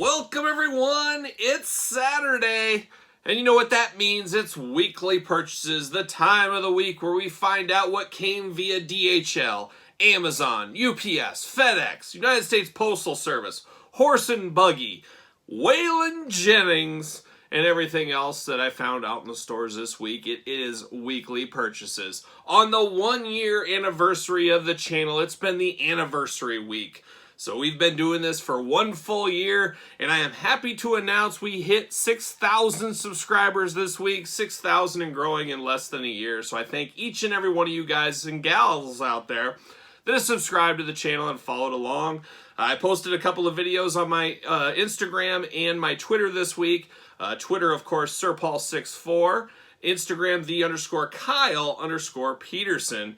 Welcome everyone, it's Saturday, and you know what that means, it's weekly purchases, the time of the week where we find out what came via DHL, Amazon, UPS, FedEx, United States Postal Service, Horse and Buggy, Waylon Jennings, and everything else that I found out in the stores this week. It is weekly purchases. On the 1-year anniversary of the channel, it's been the anniversary week. So we've been doing this for 1 full year, and I am happy to announce we hit 6,000 subscribers this week, 6,000 and growing in less than a year. So I thank each and every one of you guys and gals out there that has subscribed to the channel and followed along. I posted a couple of videos on my Instagram and my Twitter this week. Twitter, of course, SirPaul64. Instagram, _Kyle_Peterson.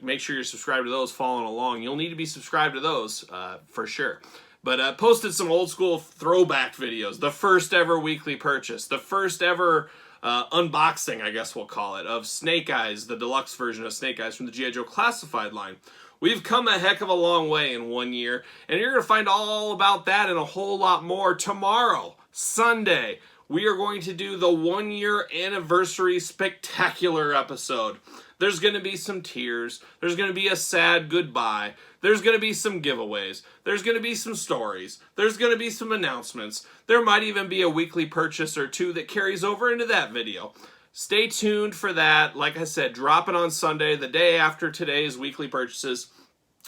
Make sure you're subscribed to those, following along. You'll need to be subscribed to those for sure. But posted some old school throwback videos. The first ever weekly purchase. The first ever unboxing, I guess we'll call it, of Snake Eyes, the deluxe version of Snake Eyes from the G.I. Joe Classified line. We've come a heck of a long way in 1 year, and you're going to find all about that and a whole lot more tomorrow, Sunday. We are going to do the 1-year anniversary spectacular episode. There's going to be some tears. There's going to be a sad goodbye. There's going to be some giveaways. There's going to be some stories. There's going to be some announcements. There might even be a weekly purchase or two that carries over into that video. Stay tuned for that. Like I said, drop it on Sunday, the day after today's weekly purchases.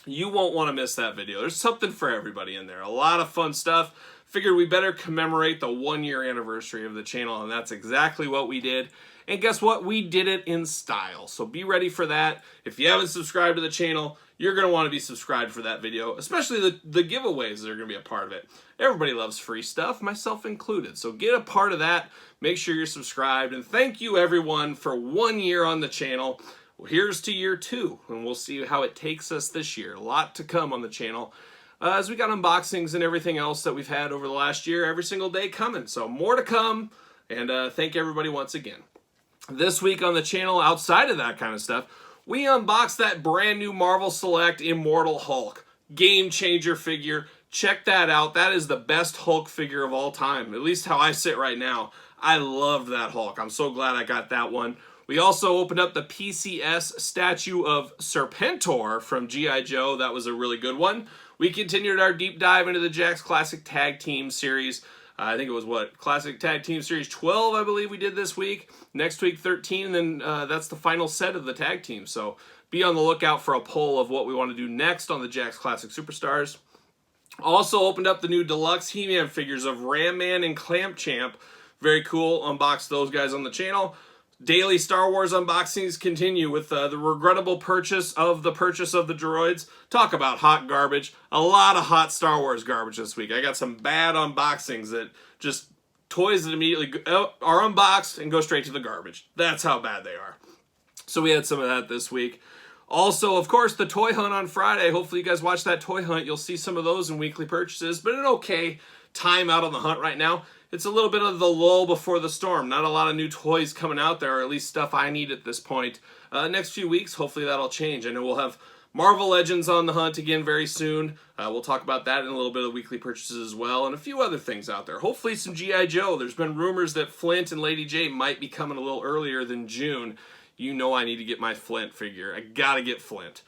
You won't want to miss that video. There's something for everybody in there. A lot of fun stuff. Figured we better commemorate the 1-year anniversary of the channel, and that's exactly what we did. And guess what? We did it in style. So be ready for that. If you haven't subscribed to the channel, you're going to want to be subscribed for that video, especially the giveaways that are going to be a part of it. Everybody loves free stuff, myself included. So get a part of that. Make sure you're subscribed. And thank you, everyone, for 1 year on the channel. Well, here's to year 2, and we'll see how it takes us this year. A lot to come on the channel. As we got unboxings and everything else that we've had over the last year, every single day coming. So more to come, and thank everybody once again. This week on the channel, outside of that kind of stuff, we unboxed that brand new Marvel Select Immortal Hulk. Game changer figure. Check that out. That is the best Hulk figure of all time, at least how I sit right now. I love that Hulk. I'm so glad I got that one. We also opened up the PCS statue of Serpentor from G.I. Joe. That was a really good one. We continued our deep dive into the Jakks Classic Tag Team Series. I think it was, Classic Tag Team Series 12, I believe we did this week. Next week, 13, and then that's the final set of the tag team. So be on the lookout for a poll of what we want to do next on the Jakks Classic Superstars. Also opened up the new deluxe He-Man figures of Ram Man and Clamp Champ. Very cool. Unboxed those guys on the channel. Daily Star Wars unboxings continue with the regrettable purchase of the droids. Talk about hot garbage. A lot of hot Star Wars garbage this week. I got some bad unboxings that just toys that immediately are unboxed and go straight to the garbage. That's how bad they are. So we had some of that this week. Also, of course, the toy hunt on Friday. Hopefully you guys watch that toy hunt. You'll see some of those in weekly purchases, but an okay time out on the hunt right now. It's a little bit of the lull before the storm. Not a lot of new toys coming out there, or at least stuff I need at this point. Next few weeks, hopefully that'll change. I know we'll have Marvel Legends on the hunt again very soon. We'll talk about that in a little bit of weekly purchases as well, and a few other things out there. Hopefully some G.I. Joe. There's been rumors that Flint and Lady J might be coming a little earlier than June. You know I need to get my Flint figure. I gotta get Flint.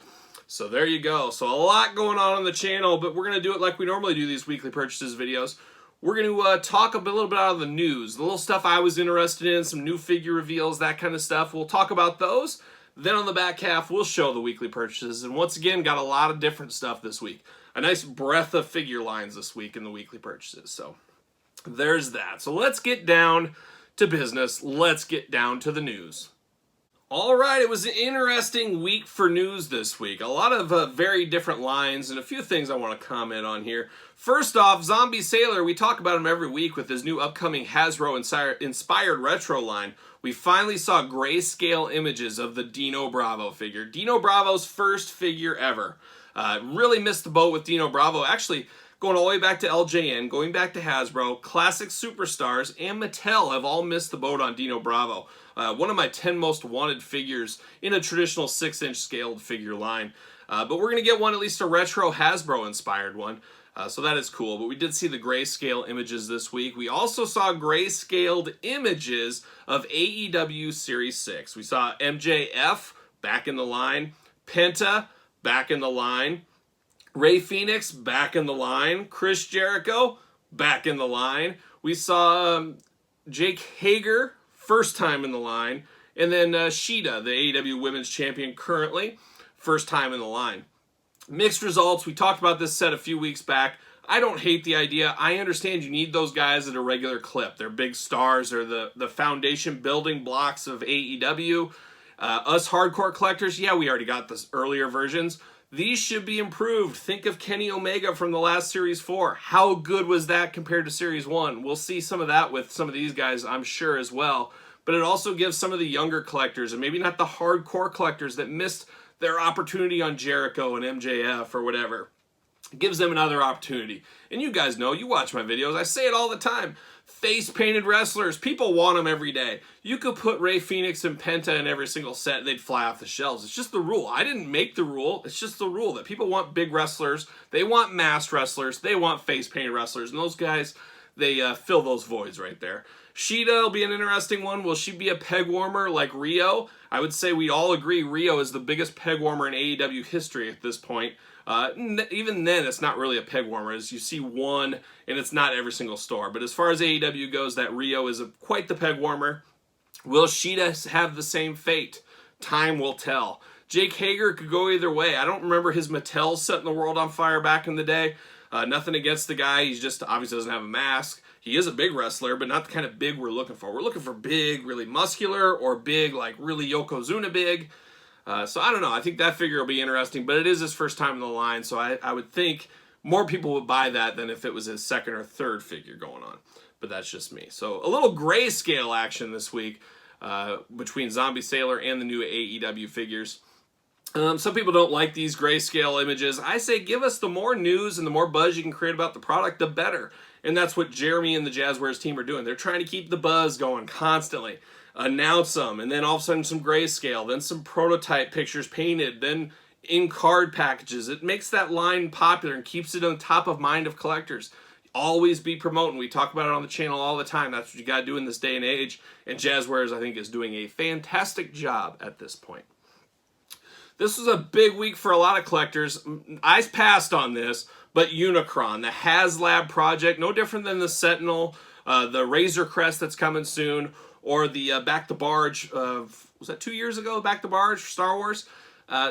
So there you go. So a lot going on the channel, but we're going to do it like we normally do these weekly purchases videos. We're going to talk a little bit out of the news, the little stuff I was interested in, some new figure reveals, that kind of stuff. We'll talk about those. Then on the back half, we'll show the weekly purchases. And once again, got a lot of different stuff this week. A nice breadth of figure lines this week in the weekly purchases. So there's that. So let's get down to business. Let's get down to the news. All right, it was an interesting week for news this week. A lot of very different lines and a few things I want to comment on here. First off, Zombie Sailor, we talk about him every week with his new upcoming Hasbro-inspired retro line. We finally saw grayscale images of the Dino Bravo figure. Dino Bravo's first figure ever. Really missed the boat with Dino Bravo. Actually, going all the way back to LJN, going back to Hasbro, Classic Superstars, and Mattel have all missed the boat on Dino Bravo. One of my 10 most wanted figures in a traditional 6-inch scaled figure line. But we're going to get one, at least a retro Hasbro-inspired one. So that is cool. But we did see the grayscale images this week. We also saw grayscaled images of AEW Series 6. We saw MJF back in the line, Penta back in the line, Rey Fenix back in the line, Chris Jericho back in the line. We saw Jake Hager first time in the line, and then Shida, the AEW Women's Champion currently, first time in the line. Mixed results. We talked about this set a few weeks back. I don't hate the idea. I understand you need those guys at a regular clip. They're big stars. They're the foundation building blocks of AEW. Us hardcore collectors, yeah, we already got the earlier versions. These should be improved. Think of Kenny Omega from the last Series 4. How good was that compared to Series 1? We'll see some of that with some of these guys, I'm sure, as well. But it also gives some of the younger collectors, and maybe not the hardcore collectors that missed their opportunity on Jericho and MJF or whatever. It gives them another opportunity. And you guys know, you watch my videos, I say it all the time. Face-painted wrestlers, people want them every day. You could put Rey Fenix and Penta in every single set and they'd fly off the shelves. It's just the rule. I didn't make the rule. It's just the rule that people want big wrestlers. They want masked wrestlers. They want face-painted wrestlers. And those guys, they fill those voids right there. Shida will be an interesting one. Will she be a peg warmer like Rio? I would say we all agree Rio is the biggest peg warmer in AEW history at this point. Even then, it's not really a peg warmer, as you see one, and it's not every single store. But as far as AEW goes, that Rio is quite the peg warmer. Will Shida have the same fate? Time will tell. Jake Hager could go either way. I don't remember his Mattel setting the world on fire back in the day. Nothing against the guy. He just obviously doesn't have a mask. He is a big wrestler, but not the kind of big we're looking for. We're looking for big, really muscular, or big, like really Yokozuna big. So I don't know. I think that figure will be interesting, but it is his first time in the line, so I would think more people would buy that than if it was his second or third figure going on. But that's just me. So a little grayscale action this week between Zombie Sailor and the new AEW figures. Some people don't like these grayscale images. I say give us the more news and the more buzz you can create about the product, the better. And that's what Jeremy and the Jazzwares team are doing. They're trying to keep the buzz going constantly. Announce them, and then all of a sudden some grayscale, then some prototype pictures painted, then in card packages. It makes that line popular and keeps it on top of mind of collectors. Always be promoting. We talk about it on the channel all the time. That's what you got to do in this day and age. And Jazzwares, I think, is doing a fantastic job at this point. This was a big week for a lot of collectors. I passed on this, but Unicron, the HasLab project, no different than the Sentinel, the Razor Crest that's coming soon, or the Back the Barge, was that 2 years ago, Back the Barge for Star Wars?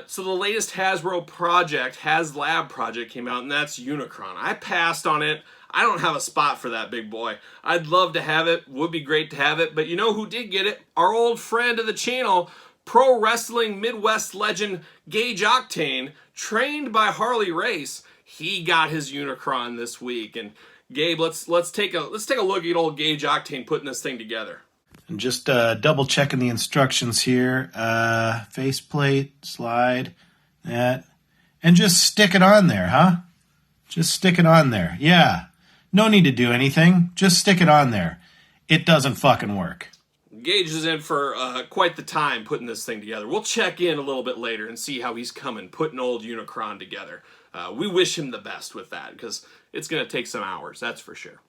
So the latest Hasbro project, HasLab project came out, and that's Unicron. I passed on it. I don't have a spot for that big boy. I'd love to have it. Would be great to have it. But you know who did get it? Our old friend of the channel, Pro Wrestling Midwest legend Gage Octane, trained by Harley Race. He got his Unicron this week. And Gabe, let's take a look at old Gage Octane putting this thing together. And just double checking the instructions here. Faceplate, slide, that. And just stick it on there, huh? Just stick it on there. Yeah. No need to do anything. Just stick it on there. It doesn't fucking work. Gage is in for quite the time putting this thing together. We'll check in a little bit later and see how he's coming, putting old Unicron together. We wish him the best with that, because it's going to take some hours, that's for sure.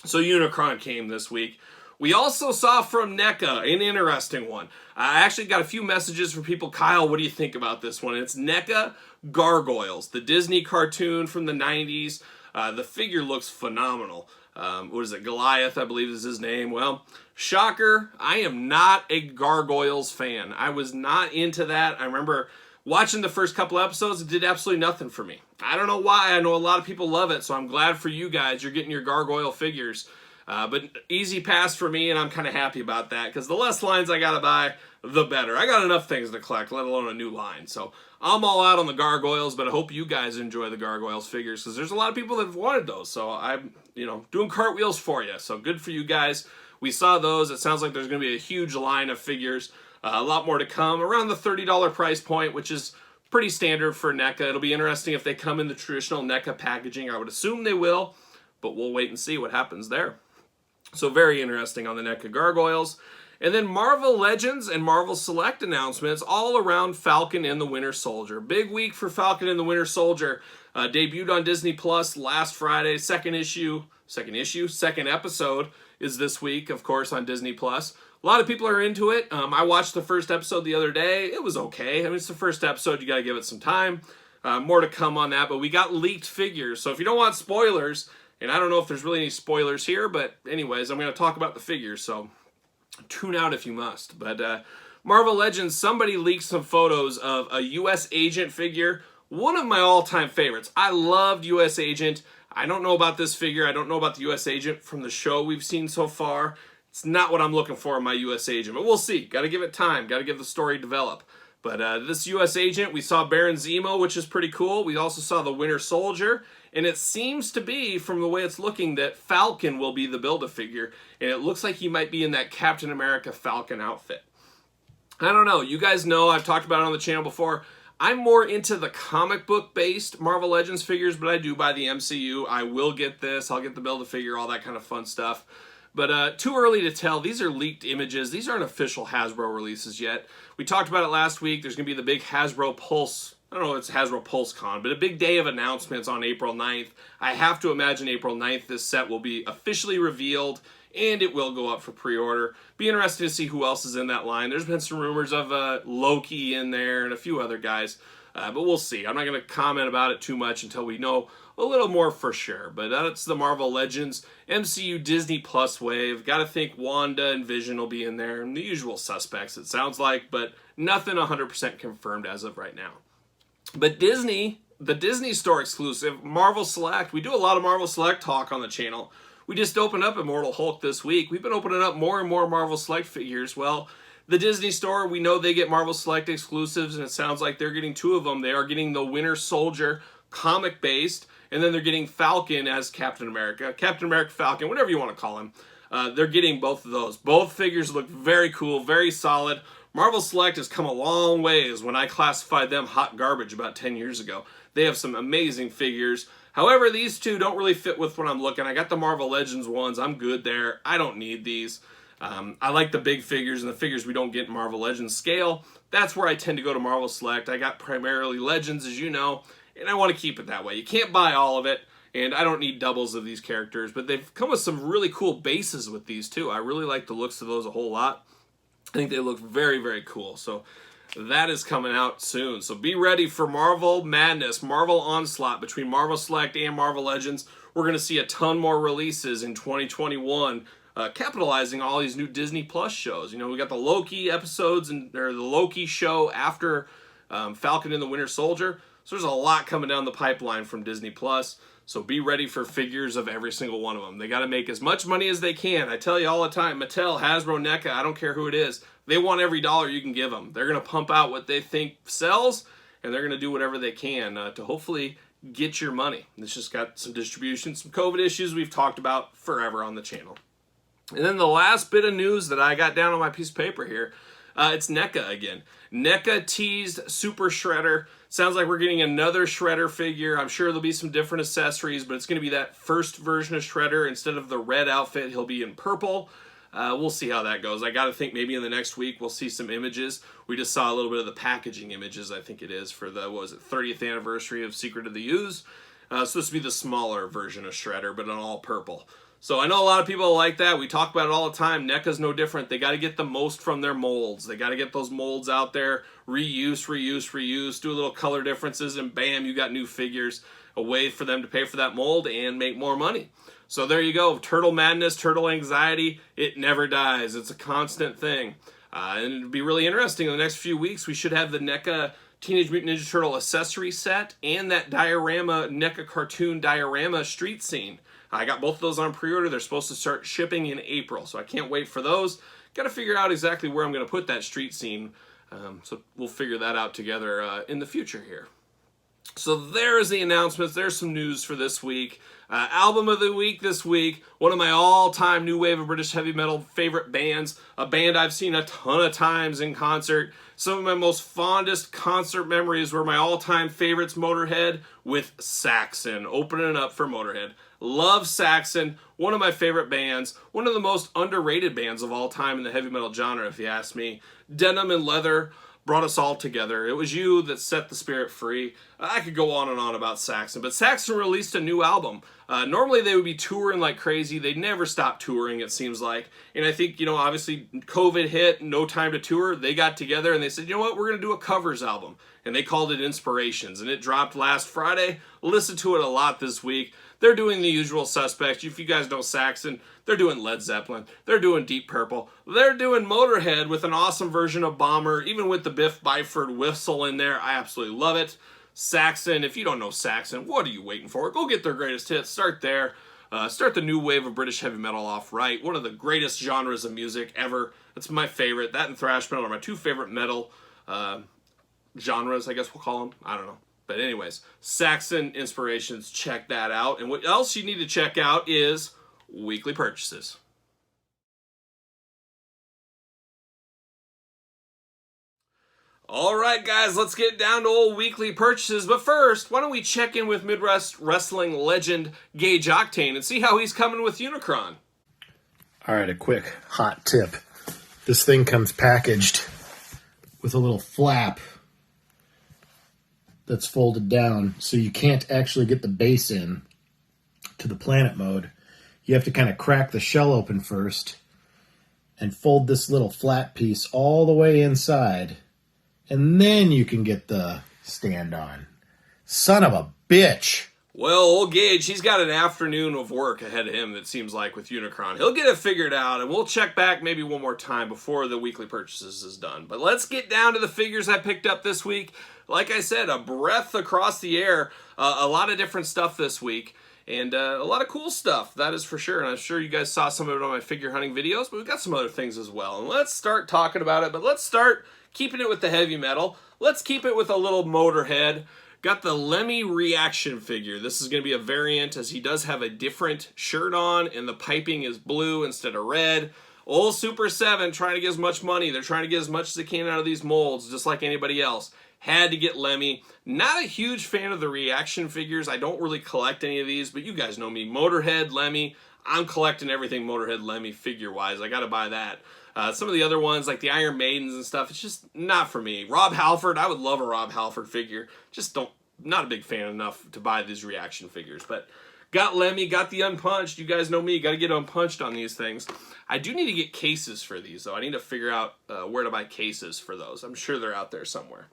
So Unicron came this week. We also saw from NECA an interesting one. I actually got a few messages from people. Kyle, what do you think about this one? It's NECA Gargoyles, the Disney cartoon from the 90s. The figure looks phenomenal. What is it? Goliath, I believe is his name. Well, shocker, I am not a Gargoyles fan. I was not into that. I remember watching the first couple episodes. It did absolutely nothing for me. I don't know why. I know a lot of people love it, so I'm glad for you guys. You're getting your Gargoyle figures. But easy pass for me, and I'm kind of happy about that, because the less lines I gotta buy, the better. I got enough things to collect, let alone a new line. So I'm all out on the Gargoyles, but I hope you guys enjoy the Gargoyles figures, because there's a lot of people that have wanted those. So I'm, doing cartwheels for you. So good for you guys. We saw those. It sounds like there's going to be a huge line of figures. A lot more to come, around the $30 price point, which is pretty standard for NECA. It'll be interesting if they come in the traditional NECA packaging. I would assume they will, but we'll wait and see what happens there. So very interesting on the NECA Gargoyles. And then Marvel Legends and Marvel Select announcements all around Falcon and the Winter Soldier. Big week for Falcon and the Winter Soldier. Debuted on Disney Plus last Friday. Second episode is this week, of course, on Disney Plus. A lot of people are into it. I watched the first episode the other day. It was okay. I mean, it's the first episode. You got to give it some time. More to come on that, but we got leaked figures. So if you don't want spoilers, and I don't know if there's really any spoilers here, but anyways, I'm going to talk about the figures, so tune out if you must. But Marvel Legends, somebody leaked some photos of a U.S. Agent figure. One of my all-time favorites. I loved U.S. Agent. I don't know about this figure. I don't know about the U.S. Agent from the show we've seen so far. It's not what I'm looking for in my U.S. Agent, but we'll see. Got to give it time. Got to give the story develop. But this U.S. Agent, we saw Baron Zemo, which is pretty cool. We also saw the Winter Soldier, and it seems to be, from the way it's looking, that Falcon will be the Build-A-Figure, and it looks like he might be in that Captain America Falcon outfit. I don't know. You guys know, I've talked about it on the channel before. I'm more into the comic book-based Marvel Legends figures, but I do buy the MCU. I will get this. I'll get the Build-A-Figure, all that kind of fun stuff. But too early to tell. These are leaked images. These aren't official Hasbro releases yet. We talked about it last week. There's going to be the big Hasbro Pulse. I don't know if it's Hasbro Pulse Con, but a big day of announcements on April 9th. I have to imagine April 9th this set will be officially revealed, and it will go up for pre-order. Be interested to see who else is in that line. There's been some rumors of Loki in there and a few other guys, but we'll see. I'm not going to comment about it too much until we know a little more for sure. But that's the Marvel Legends MCU Disney Plus wave. Got to think Wanda and Vision will be in there, and the usual suspects it sounds like, but nothing 100% confirmed as of right now. But Disney, the Disney Store exclusive, Marvel Select, we do a lot of Marvel Select talk on the channel. We just opened up Immortal Hulk this week. We've been opening up more and more Marvel Select figures. Well, the Disney Store, we know they get Marvel Select exclusives, and it sounds like they're getting two of them. They are getting the Winter Soldier comic-based, and then they're getting Falcon as Captain America. Captain America Falcon, whatever you want to call him. They're getting both of those. Both figures look very cool, very solid. Marvel Select has come a long ways when I classified them hot garbage about 10 years ago. They have some amazing figures. However, these two don't really fit with what I'm looking. I got the Marvel Legends ones. I'm good there. I don't need these. I like the big figures and the figures we don't get in Marvel Legends scale. That's where I tend to go to Marvel Select. I got primarily Legends, as you know, and I want to keep it that way. You can't buy all of it, and I don't need doubles of these characters, but they've come with some really cool bases with these too. I really like the looks of those a whole lot. I think they look very, very cool. So that is coming out soon. So be ready for Marvel Madness, Marvel Onslaught between Marvel Select and Marvel Legends. We're going to see a ton more releases in 2021, capitalizing all these new Disney Plus shows. You know, we got the Loki episodes or the Loki show after Falcon and the Winter Soldier. So there's a lot coming down the pipeline from Disney Plus. So be ready for figures of every single one of them. They got to make as much money as they can. I tell you all the time, Mattel, Hasbro, NECA, I don't care who it is. They want every dollar you can give them. They're going to pump out what they think sells, and they're going to do whatever they can to hopefully get your money. It's just got some distribution, some COVID issues we've talked about forever on the channel. And then the last bit of news that I got down on my piece of paper here, it's NECA again. NECA teased Super Shredder. Sounds like we're getting another Shredder figure. I'm sure there'll be some different accessories, but it's going to be that first version of Shredder. Instead of the red outfit, he'll be in purple. We'll see how that goes. I got to think maybe in the next week we'll see some images. We just saw a little bit of the packaging images, I think it is, for the, 30th anniversary of Secret of the Ooze. It's supposed to be the smaller version of Shredder, but in all purple. So I know a lot of people like that. We talk about it all the time. NECA's no different. They got to get the most from their molds. They got to get those molds out there. Reuse, reuse, reuse. Do a little color differences, and bam, you got new figures. A way for them to pay for that mold and make more money. So there you go. Turtle madness, turtle anxiety. It never dies. It's a constant thing. And it'll be really interesting. In the next few weeks, we should have the NECA Teenage Mutant Ninja Turtle accessory set and that diorama, NECA cartoon diorama street scene. I got both of those on pre-order. They're supposed to start shipping in April, so I can't wait for those. Got to figure out exactly where I'm going to put that street scene, so we'll figure that out together in the future here. So there's the announcements. There's some news for this week. Album of the week this week, one of my all-time new wave of British heavy metal favorite bands, a band I've seen a ton of times in concert. Some of my most fondest concert memories were my all-time favorites, Motorhead, with Saxon, opening up for Motorhead. Love Saxon, one of my favorite bands, one of the most underrated bands of all time in the heavy metal genre, if you ask me. Denim and leather brought us all together. It was you that set the spirit free. I could go on and on about Saxon, but Saxon released a new album. Normally they would be touring like crazy. They never stopped touring, it seems like. And I think, you know, obviously COVID hit, no time to tour. They got together and they said, you know what, we're going to do a covers album. And they called it Inspirations. And it dropped last Friday. Listen to it a lot this week. They're doing the usual suspects. If you guys know Saxon, they're doing Led Zeppelin. They're doing Deep Purple. They're doing Motorhead with an awesome version of Bomber, even with the Biff Byford whistle in there. I absolutely love it. Saxon, if you don't know Saxon, what are you waiting for? Go get their greatest hits. Start there. Start the new wave of British heavy metal off right. One of the greatest genres of music ever. It's my favorite. That and thrash metal are my two favorite metal genres, I guess we'll call them. I don't know. But anyways, Saxon Inspirations, check that out. And what else you need to check out is weekly purchases. All right, guys, let's get down to old weekly purchases. But first, why don't we check in with Midwest wrestling legend Gage Octane and see how he's coming with Unicron. All right, a quick hot tip. This thing comes packaged with a little flap that's folded down, so you can't actually get the base in to the planet mode. You have to kind of crack the shell open first and fold this little flat piece all the way inside, and then you can get the stand on. Son of a bitch. Well, old Gage, he's got an afternoon of work ahead of him, it seems like, with Unicron. He'll get it figured out, and we'll check back maybe one more time before the weekly purchases is done. But let's get down to the figures I picked up this week. Like I said, a breath across the air, a lot of different stuff this week, and a lot of cool stuff, that is for sure. And I'm sure you guys saw some of it on my figure hunting videos, but we've got some other things as well. And let's start talking about it, but let's start keeping it with the heavy metal. Let's keep it with a little Motorhead. Got the Lemmy reaction figure. This is going to be a variant, as he does have a different shirt on, and the piping is blue instead of red. Old Super 7 trying to get as much money. They're trying to get as much as they can out of these molds, just like anybody else. Had to get Lemmy. Not a huge fan of the reaction figures. I don't really collect any of these, but you guys know me. Motorhead, Lemmy. I'm collecting everything Motorhead, Lemmy figure-wise. I got to buy that. Some of the other ones, like the Iron Maidens and stuff, it's just not for me. Rob Halford, I would love a Rob Halford figure. Just not a big fan enough to buy these reaction figures. But got Lemmy, got the Unpunched. You guys know me, got to get Unpunched on these things. I do need to get cases for these, though. I need to figure out where to buy cases for those. I'm sure they're out there somewhere.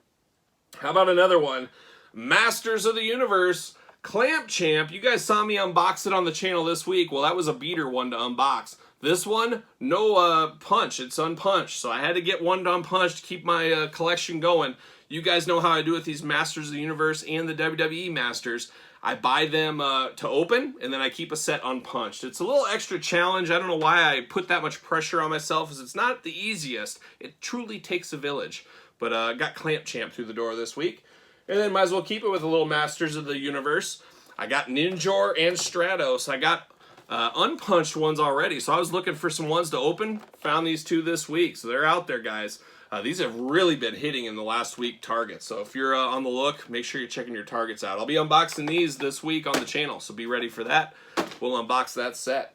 How about another one? Masters of the Universe, Clamp Champ. You guys saw me unbox it on the channel this week. Well, that was a beater one to unbox. This one, no punch. It's unpunched. So I had to get one to unpunch to keep my collection going. You guys know how I do with these Masters of the Universe and the WWE Masters. I buy them to open, and then I keep a set unpunched. It's a little extra challenge. I don't know why I put that much pressure on myself, as it's not the easiest. It truly takes a village. But I got Clamp Champ through the door this week. And then might as well keep it with a little Masters of the Universe. I got Ninjor and Stratos. I got unpunched ones already. So I was looking for some ones to open. Found these two this week. So they're out there, guys. These have really been hitting in the last week targets. So if you're on the look, make sure you're checking your targets out. I'll be unboxing these this week on the channel. So be ready for that. We'll unbox that set.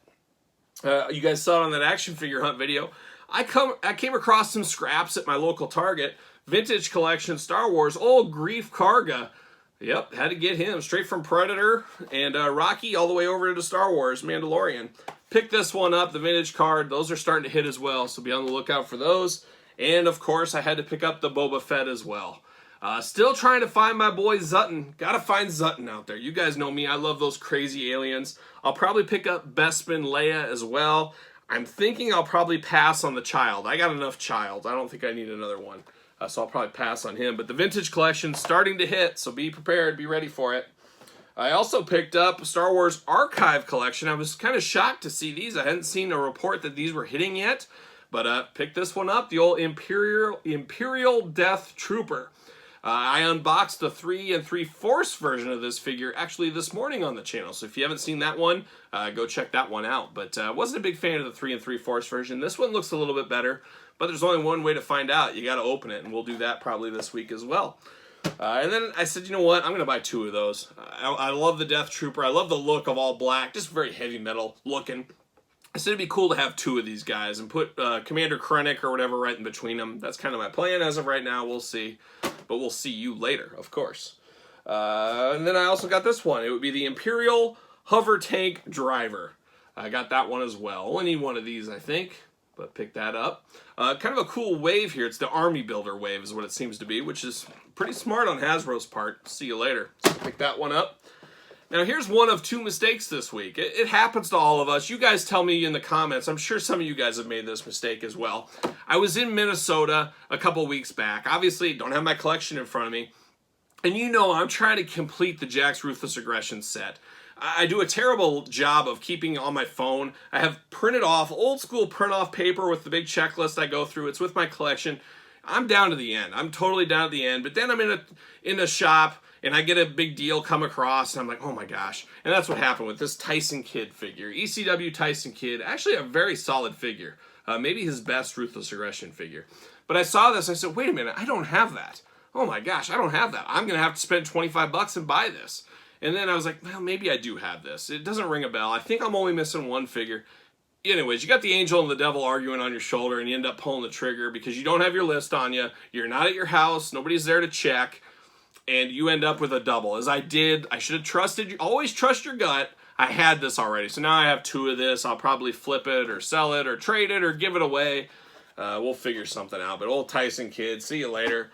You guys saw it on that action figure hunt video. I came across some scraps at my local Target. Vintage collection Star Wars, old Grief Karga. Yep, had to get him straight from Predator and Rocky all the way over to Star Wars, Mandalorian. Picked this one up, the vintage card. Those are starting to hit as well, so be on the lookout for those. And of course, I had to pick up the Boba Fett as well. Still trying to find my boy Zutton. Gotta find Zutton out there. You guys know me, I love those crazy aliens. I'll probably pick up Bespin Leia as well. I'm thinking I'll probably pass on the Child. I got enough Child. I don't think I need another one. So I'll probably pass on him. But the vintage collection's starting to hit, so be prepared, be ready for it. I also picked up Star Wars Archive collection. I was kind of shocked to see these. I hadn't seen a report that these were hitting yet. But picked this one up, the old Imperial Death Trooper. I unboxed the 3 3/4 version of this figure actually this morning on the channel. So if you haven't seen that one, go check that one out. But wasn't a big fan of the 3 3/4 version. This one looks a little bit better. But there's only one way to find out. You got to open it, and we'll do that probably this week as well. And then I said, you know what? I'm going to buy 2 of those. I love the Death Trooper. I love the look of all black. Just very heavy metal looking. I said it'd be cool to have 2 of these guys and put Commander Krennic or whatever right in between them. That's kind of my plan as of right now. We'll see. But we'll see you later, of course. And then I also got this one. It would be the Imperial Hover Tank Driver. I got that one as well. Only need one of these, I think. But pick that up. Kind of a cool wave here. It's the Army Builder wave is what it seems to be, which is pretty smart on Hasbro's part. See you later. So pick that one up. Now here's one of 2 mistakes this week. It happens to all of us. You guys tell me in the comments. I'm sure some of you guys have made this mistake as well. I was in Minnesota a couple weeks back. Obviously, don't have my collection in front of me. And you know I'm trying to complete the Jack's Ruthless Aggression set. I do a terrible job of keeping on my phone. I have printed off, old school print off paper with the big checklist I go through. It's with my collection. I'm down to the end. I'm totally down at the end. But then I'm in a shop and I get a big deal come across and I'm like, oh my gosh. And that's what happened with this Tyson Kidd figure. ECW Tyson Kidd, actually a very solid figure. Maybe his best Ruthless Aggression figure. But I saw this, I said, wait a minute, I don't have that. Oh my gosh, I don't have that. I'm going to have to spend 25 bucks and buy this. And then I was like, well, maybe I do have this. It doesn't ring a bell. I think I'm only missing 1 figure. Anyways, you got the angel and the devil arguing on your shoulder and you end up pulling the trigger because you don't have your list on you. You're not at your house. Nobody's there to check. And you end up with a double. As I did, I should have trusted you. Always trust your gut. I had this already. So now I have 2 of this. I'll probably flip it or sell it or trade it or give it away. We'll figure something out. But old Tyson Kidd, see you later.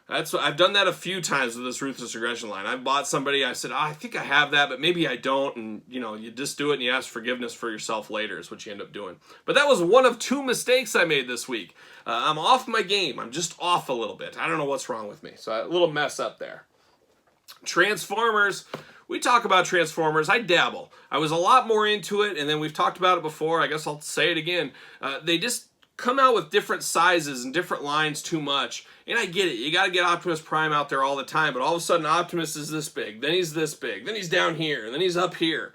I've done that a few times with this Ruthless Aggression line. I've bought somebody, I said, oh, I think I have that, but maybe I don't, and you just do it and you ask forgiveness for yourself later is what you end up doing. But that was one of 2 mistakes I made this week. I'm off my game. I'm just off a little bit. I don't know what's wrong with me. So a little mess up there. Transformers. We talk about Transformers. I dabble. I was a lot more into it, and then we've talked about it before. I guess I'll say it again. They just come out with different sizes and different lines too much. And I get it. You got to get Optimus Prime out there all the time. But all of a sudden, Optimus is this big. Then he's this big. Then he's down here. And then he's up here.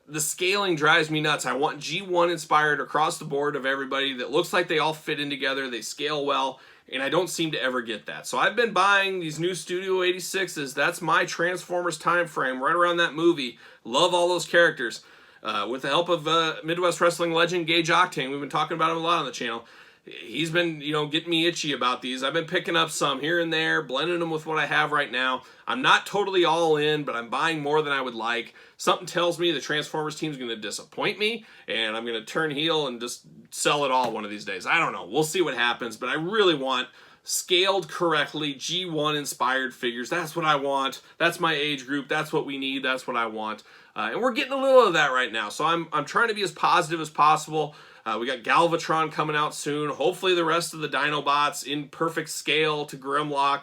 The scaling drives me nuts. I want G1 inspired across the board of everybody that looks like they all fit in together. They scale well. And I don't seem to ever get that. So I've been buying these new Studio 86s. That's my Transformers time frame. Right around that movie. Love all those characters. With the help of Midwest Wrestling legend Gage Octane, we've been talking about him a lot on the channel. He's been, getting me itchy about these. I've been picking up some here and there, blending them with what I have right now. I'm not totally all in, but I'm buying more than I would like. Something tells me the Transformers team's going to disappoint me, and I'm going to turn heel and just sell it all one of these days. I don't know. We'll see what happens, but I really want scaled correctly, G1 inspired figures. That's what I want. That's my age group. That's what we need. That's what I want. And we're getting a little of that right now. So I'm trying to be as positive as possible. We got Galvatron coming out soon. Hopefully the rest of the Dinobots in perfect scale to Grimlock.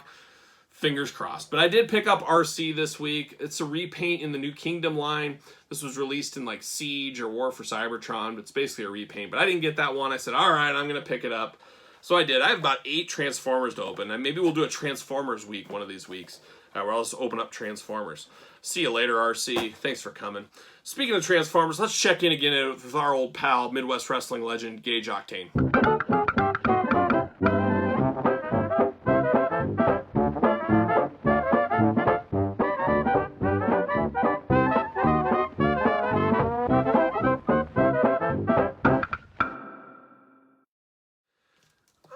Fingers crossed. But I did pick up RC this week. It's a repaint in the New Kingdom line. This was released in like Siege or War for Cybertron. But it's basically a repaint. But I didn't get that one. I said, all right, I'm going to pick it up. So I did. I have about 8 Transformers to open. And maybe we'll do a Transformers week one of these weeks. Where I'll just open up Transformers. See you later, RC. Thanks for coming. Speaking of Transformers, let's check in again with our old pal, Midwest Wrestling legend, Gage Octane.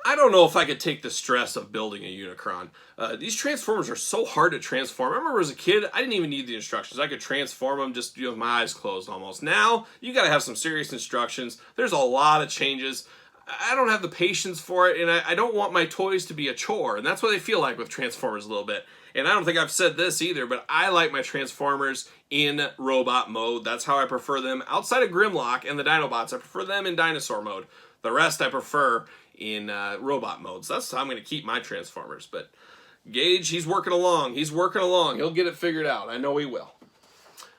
I don't know if I could take the stress of building a Unicron. These Transformers are so hard to transform. I remember as a kid, I didn't even need the instructions. I could transform them just with my eyes closed almost. Now, you got to have some serious instructions. There's a lot of changes. I don't have the patience for it, and I don't want my toys to be a chore. And that's what they feel like with Transformers a little bit. And I don't think I've said this either, but I like my Transformers in robot mode. That's how I prefer them. Outside of Grimlock and the Dinobots, I prefer them in dinosaur mode. The rest I prefer in robot modes. That's how I'm going to keep my Transformers. But Gage, he's working along. He's working along. He'll get it figured out. I know he will.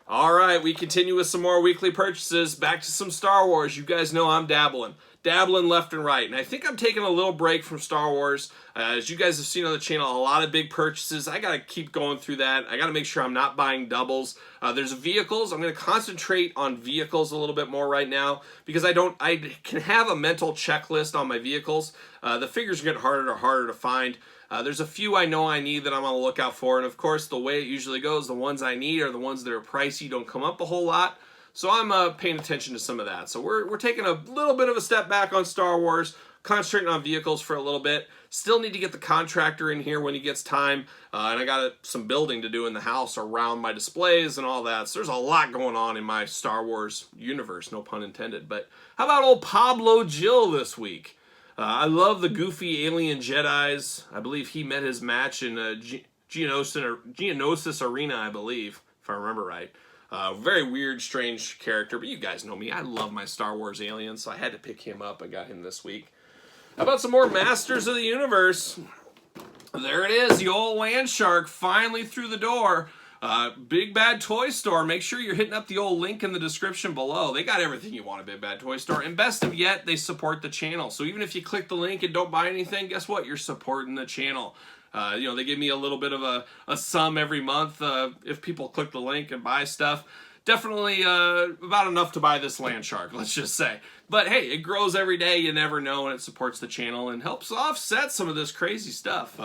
All right, we continue with some more weekly purchases. Back to some Star Wars. You guys know I'm dabbling left and right. And I think I'm taking a little break from Star Wars. As you guys have seen on the channel, a lot of big purchases. I got to keep going through that. I got to make sure I'm not buying doubles. There's vehicles. I'm going to concentrate on vehicles a little bit more right now because I can have a mental checklist on my vehicles. The figures are getting harder and harder to find. There's a few I know I need that I'm on the lookout for, and of course, the way it usually goes, the ones I need are the ones that are pricey, don't come up a whole lot. So I'm paying attention to some of that. So we're taking a little bit of a step back on Star Wars, concentrating on vehicles for a little bit. Still need to get the contractor in here when he gets time, and I got some building to do in the house around my displays and all that. So there's a lot going on in my Star Wars universe, no pun intended. But how about old Pablo Gil this week? I love the goofy alien Jedis. I believe he met his match in Geonosis Arena, I believe, if I remember right. Very weird, strange character, but you guys know me. I love my Star Wars aliens, so I had to pick him up. I got him this week. How about some more Masters of the Universe? There it is, the old Land Shark finally through the door. Big Bad Toy Store. Make sure you're hitting up the old link in the description below. They got everything you want at Big Bad Toy Store. And best of yet, they support the channel. So even if you click the link and don't buy anything, guess what? You're supporting the channel. They give me a little bit of a sum every month if people click the link and buy stuff. Definitely about enough to buy this Land Shark, let's just say. But hey, it grows every day, you never know, and it supports the channel and helps offset some of this crazy stuff.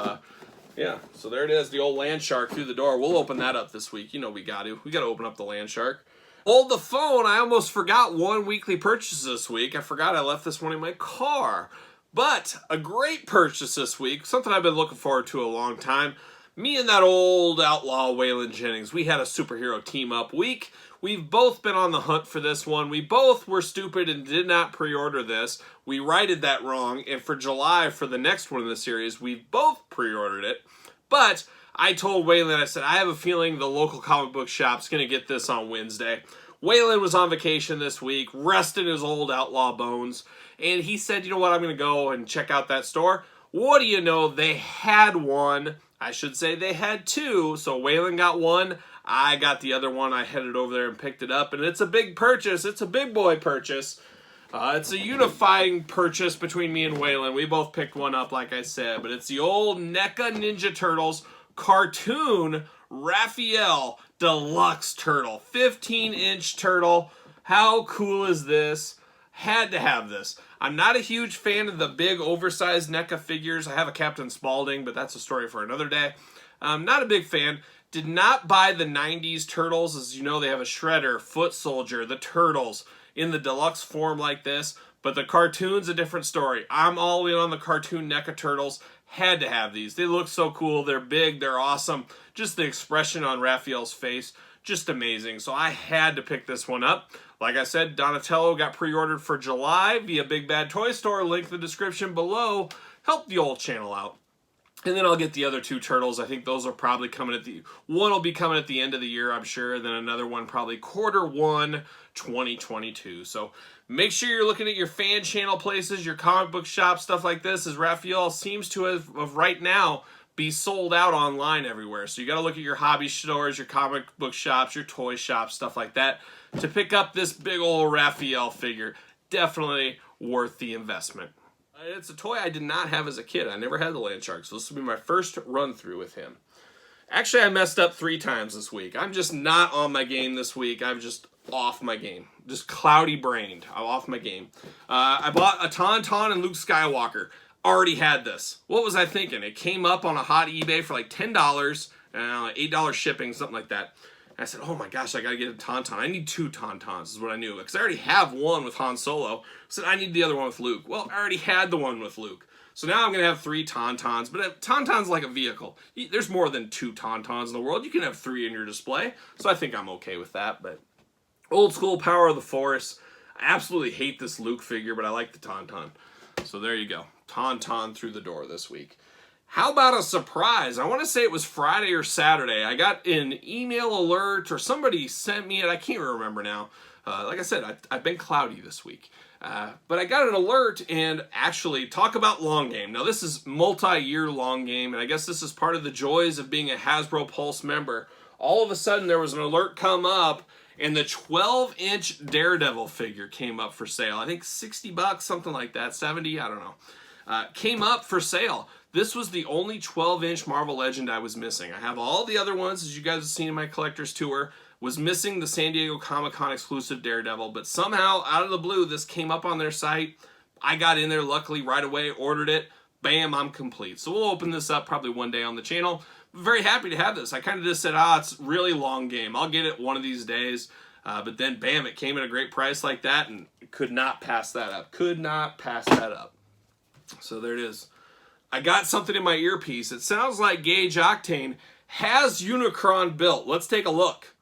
Yeah, so there it is, the old Land Shark through the door. We'll open that up this week. You know we got to. We got to open up the Land Shark. Hold the phone. I almost forgot one weekly purchase this week. I forgot I left this one in my car. But a great purchase this week, something I've been looking forward to a long time. Me and that old outlaw Waylon Jennings, we had a superhero team-up week. We've both been on the hunt for this one. We both were stupid and did not pre-order this. We righted that wrong, and for July, for the next one in the series, we've both pre-ordered it. But I told Waylon, I said, I have a feeling the local comic book shop's going to get this on Wednesday. Waylon was on vacation this week, resting his old outlaw bones, and he said, you know what, I'm going to go and check out that store. What do you know, they had one. I should say they had two, so Waylon got one, I got the other one. I headed over there and picked it up, and it's a big purchase. It's a big boy purchase. It's a unifying purchase between me and Waylon. We both picked one up, like I said, but it's the old NECA Ninja Turtles cartoon Raphael Deluxe Turtle. 15-inch turtle. How cool is this? Had to have this. I'm not a huge fan of the big oversized NECA figures. I have a Captain Spaulding, but that's a story for another day. I'm not a big fan. Did not buy the 90s Turtles. As you know, they have a Shredder, Foot Soldier, the Turtles in the deluxe form like this. But the cartoon's a different story. I'm all in on the cartoon NECA Turtles. Had to have these. They look so cool. They're big. They're awesome. Just the expression on Raphael's face, just amazing. So I had to pick this one up. Like I said, Donatello got pre-ordered for July via Big Bad Toy Store. Link in the description below. Help the old channel out. And then I'll get the other two Turtles. I think those are probably coming one will be coming at the end of the year, I'm sure. And then another one probably Q1 2022. So make sure you're looking at your fan channel places, your comic book shop, stuff like this, as Raphael seems to have right now be sold out online everywhere. So you got to look at your hobby stores, your comic book shops, your toy shops, stuff like that to pick up this big old Raphael figure. Definitely worth the investment. It's a toy I did not have as a kid. I never had the Land Shark, so this will be my first run through with him. Actually, I messed up 3 times this week. I'm just not on my game this week. I'm just off my game. Just cloudy-brained. I'm off my game. I bought a Tauntaun and Luke Skywalker. Already had this. What was I thinking? It came up on a hot eBay for like $10, $8 shipping, something like that. And I said, oh my gosh, I gotta get a Tauntaun. I need 2 Tauntauns, is what I knew. Because I already have one with Han Solo. I said, I need the other one with Luke. Well, I already had the one with Luke. So now I'm going to have 3 Tauntauns. But a Tauntaun's like a vehicle. There's more than 2 Tauntauns in the world. You can have 3 in your display. So I think I'm okay with that. But old school Power of the Force. I absolutely hate this Luke figure, but I like the Tauntaun. So there you go. Tauntaun through the door this week. How about a surprise? I want to say it was Friday or Saturday. I got an email alert or somebody sent me it. I can't remember now. Like I said, I've been cloudy this week. But I got an alert and actually talk about long game. Now this is multi-year long game, and I guess this is part of the joys of being a Hasbro Pulse member. All of a sudden there was an alert come up and the 12-inch Daredevil figure came up for sale. I think $60, something like that, 70, I don't know. Came up for sale. This was the only 12-inch Marvel Legend I was missing. I have all the other ones, as you guys have seen in my collector's tour. Was missing the San Diego Comic-Con exclusive Daredevil, but somehow, out of the blue, this came up on their site. I got in there, luckily, right away, ordered it, bam, I'm complete. So we'll open this up probably one day on the channel. Very happy to have this. I kind of just said, it's really long game. I'll get it one of these days. But then, bam, it came at a great price like that, and could not pass that up. Could not pass that up. So there it is. I got something in my earpiece. It sounds like Gage Octane has Unicron built. Let's take a look.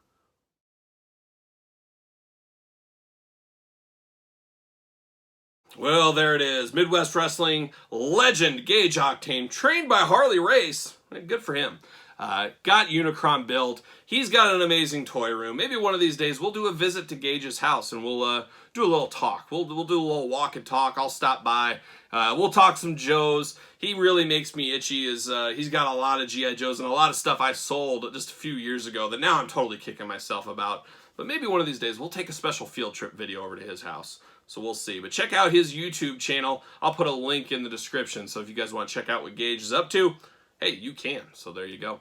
Well, there it is. Midwest Wrestling legend Gage Octane, trained by Harley Race. Good for him. Got Unicron built. He's got an amazing toy room. Maybe one of these days we'll do a visit to Gage's house and we'll do a little talk. We'll do a little walk and talk. I'll stop by. We'll talk some Joes. He really makes me itchy. He's got a lot of G.I. Joes and a lot of stuff I sold just a few years ago that now I'm totally kicking myself about. But maybe one of these days we'll take a special field trip video over to his house. So we'll see. But check out his YouTube channel. I'll put a link in the description. So if you guys want to check out what Gage is up to, hey, you can. So there you go.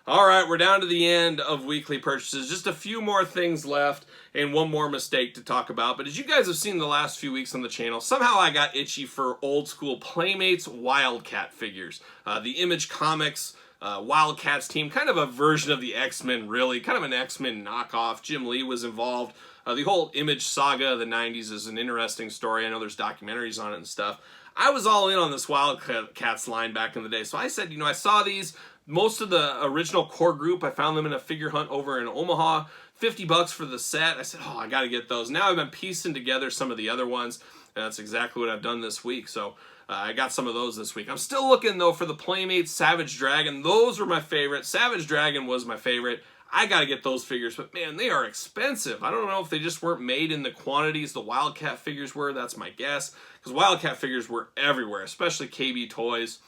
All right, we're down to the end of weekly purchases. Just a few more things left and one more mistake to talk about. But as you guys have seen the last few weeks on the channel, somehow I got itchy for old school Playmates Wildcat figures. The Image Comics Wildcats team, kind of a version of the X-Men, really. Kind of an X-Men knockoff. Jim Lee was involved. The whole Image saga of the 90s is an interesting story. I know there's documentaries on it and stuff. I was all in on this Wildcats line back in the day. So I said, I saw these. Most of the original core group, I found them in a figure hunt over in Omaha. $50 for the set. I said, I got to get those. Now I've been piecing together some of the other ones, and that's exactly what I've done this week. So I got some of those this week. I'm still looking, though, for the Playmates Savage Dragon. Those were my favorite. Savage Dragon was my favorite. I got to get those figures, but man, they are expensive. I don't know if they just weren't made in the quantities the Wildcat figures were. That's my guess, because Wildcat figures were everywhere, especially KB Toys.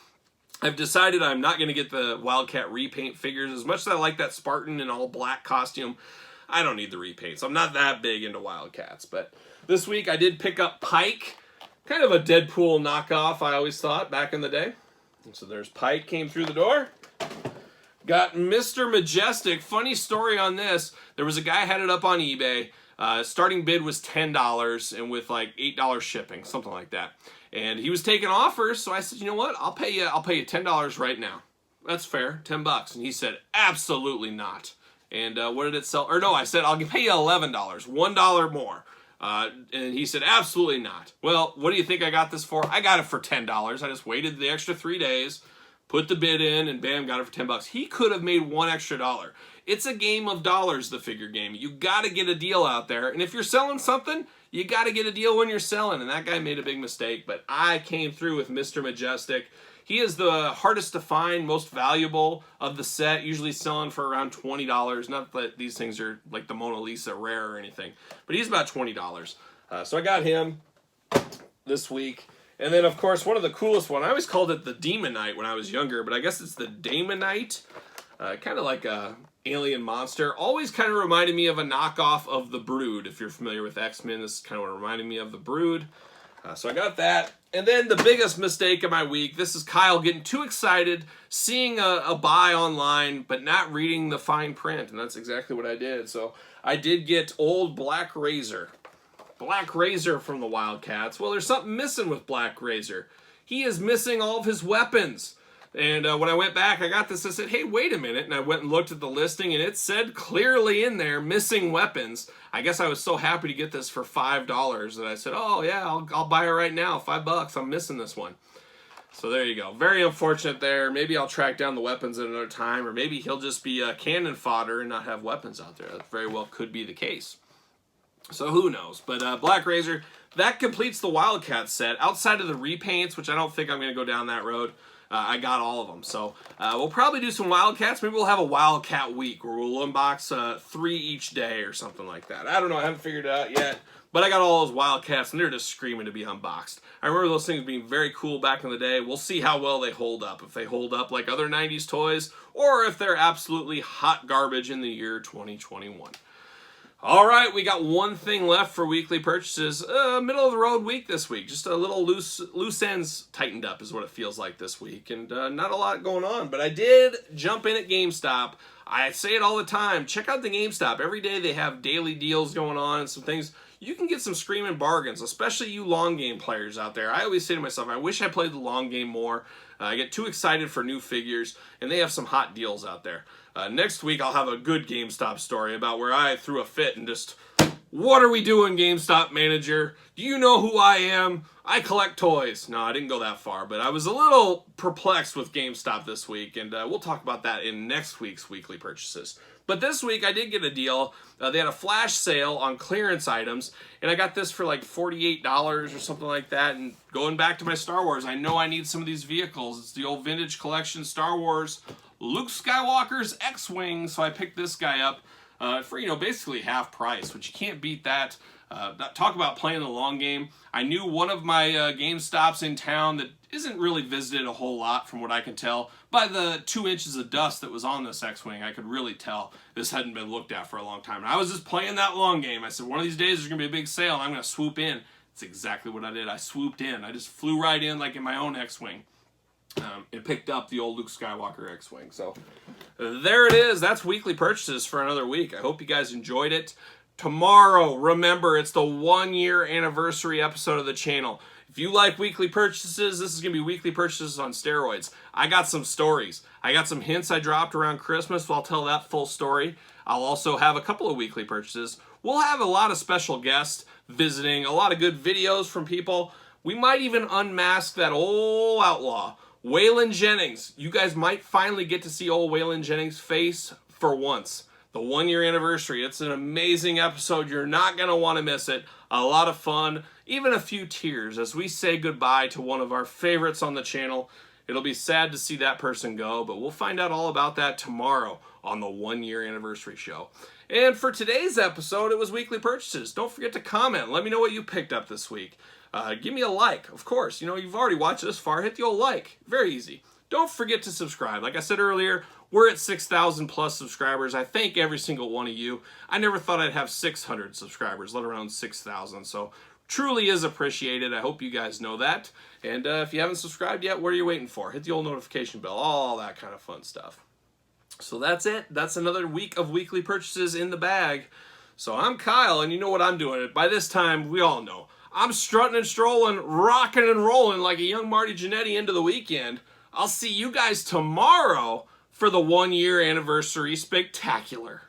I've decided I'm not going to get the Wildcat repaint figures. As much as I like that Spartan in all black costume, I don't need the repaints. I'm not that big into Wildcats. But this week I did pick up Pike, kind of a Deadpool knockoff, I always thought, back in the day. And so there's Pike, came through the door. Got Mr. Majestic. Funny story on this. There was a guy had it up on eBay. Starting bid was $10 and with like $8 shipping, something like that. And he was taking offers, so I said, you know what? I'll pay you $10 right now. That's fair, $10. And he said, absolutely not. And what did it sell? Or no, I said, I'll pay you $11, $1 more. And he said, absolutely not. Well, what do you think I got this for? I got it for $10. I just waited the extra 3 days, put the bid in, and bam, got it for $10. He could have made $1 extra. It's a game of dollars, the figure game. You got to get a deal out there. And if you're selling something, you got to get a deal when you're selling. And that guy made a big mistake, but I came through with Mr. Majestic. He is the hardest to find, most valuable of the set, usually selling for around $20. Not that these things are like the Mona Lisa rare or anything, but he's about $20. So I got him this week. And then, of course, one of the coolest one, I always called it the Demonite when I was younger, but I guess it's the Damonite. Kind of like a alien monster. Always kind of reminded me of a knockoff of the Brood. If you're familiar with X-Men, this is kind of what reminded me of the Brood. So I got that. And then the biggest mistake of my week, this is Kyle getting too excited, seeing a buy online, but not reading the fine print. And that's exactly what I did. So I did get old Black Razor. Black Razor from the Wildcats. Well, there's something missing with Black Razor. He is missing all of his weapons. And when I went back, I got this, I said, hey, wait a minute. And I went and looked at the listing, and it said clearly in there, missing weapons. I guess I was so happy to get this for $5 that I said, oh, yeah, I'll buy it right now, $5. I'm missing this one. So there you go. Very unfortunate there. Maybe I'll track down the weapons at another time, or maybe he'll just be cannon fodder and not have weapons out there. That very well could be the case. So who knows? But Black Razor, that completes the Wildcat set. Outside of the repaints, which I don't think I'm going to go down that road, I got all of them. So we'll probably do some Wildcats. Maybe we'll have a Wildcat week where we'll unbox 3 each day or something like that. I don't know. I haven't figured it out yet. But I got all those Wildcats, and they're just screaming to be unboxed. I remember those things being very cool back in the day. We'll see how well they hold up. If they hold up like other 90s toys, or if they're absolutely hot garbage in the year 2021. All right, we got one thing left for weekly purchases. Middle of the road week this week. Just a little loose ends tightened up is what it feels like this week. And not a lot going on. But I did jump in at GameStop. I say it all the time. Check out the GameStop. Every day they have daily deals going on and some things you can get some screaming bargains, especially you long game players out there. I always say to myself, I wish I played the long game more. I get too excited for new figures, and they have some hot deals out there. Next week, I'll have a good GameStop story about where I threw a fit and just, what are we doing, GameStop manager? Do you know who I am? I collect toys. No, I didn't go that far, but I was a little perplexed with GameStop this week, and we'll talk about that in next week's weekly purchases. But this week, I did get a deal. They had a flash sale on clearance items, and I got this for like $48 or something like that. And going back to my Star Wars, I know I need some of these vehicles. It's the old vintage collection Star Wars Luke Skywalker's X-Wing, so I picked this guy up for, basically half price, which you can't beat that. Talk about playing the long game. I knew one of my GameStops in town that isn't really visited a whole lot from what I can tell. By the 2 inches of dust that was on this X-Wing, I could really tell this hadn't been looked at for a long time. And I was just playing that long game. I said, one of these days there's going to be a big sale, and I'm going to swoop in. That's exactly what I did. I swooped in. I just flew right in like in my own X-Wing. And picked up the old Luke Skywalker X-Wing. So there it is. That's weekly purchases for another week. I hope you guys enjoyed it. Tomorrow, remember, it's the 1 year anniversary episode of the channel. If you like weekly purchases, this is going to be weekly purchases on steroids. I got some stories. I got some hints I dropped around Christmas, so I'll tell that full story. I'll also have a couple of weekly purchases. We'll have a lot of special guests visiting, a lot of good videos from people. We might even unmask that old outlaw, Waylon Jennings. You guys might finally get to see old Waylon Jennings' face for once. The 1 year anniversary. It's an amazing episode. You're not going to want to miss it. A lot of fun, even a few tears as we say goodbye to one of our favorites on the channel. It'll be sad to see that person go, but we'll find out all about that tomorrow on the 1 year anniversary show. And for today's episode, it was weekly purchases. Don't forget to comment. Let me know what you picked up this week. Give me a like, of course. You've already watched this far. Hit the old like. Very easy. Don't forget to subscribe. Like I said earlier, we're at 6,000 plus subscribers. I thank every single one of you. I never thought I'd have 600 subscribers, let alone 6,000. So truly is appreciated. I hope you guys know that. And if you haven't subscribed yet, what are you waiting for? Hit the old notification bell, all that kind of fun stuff. So that's it. That's another week of weekly purchases in the bag. So I'm Kyle, and you know what I'm doing. By this time, we all know. I'm strutting and strolling, rocking and rolling like a young Marty Jannetty into the weekend. I'll see you guys tomorrow for the 1 year anniversary spectacular.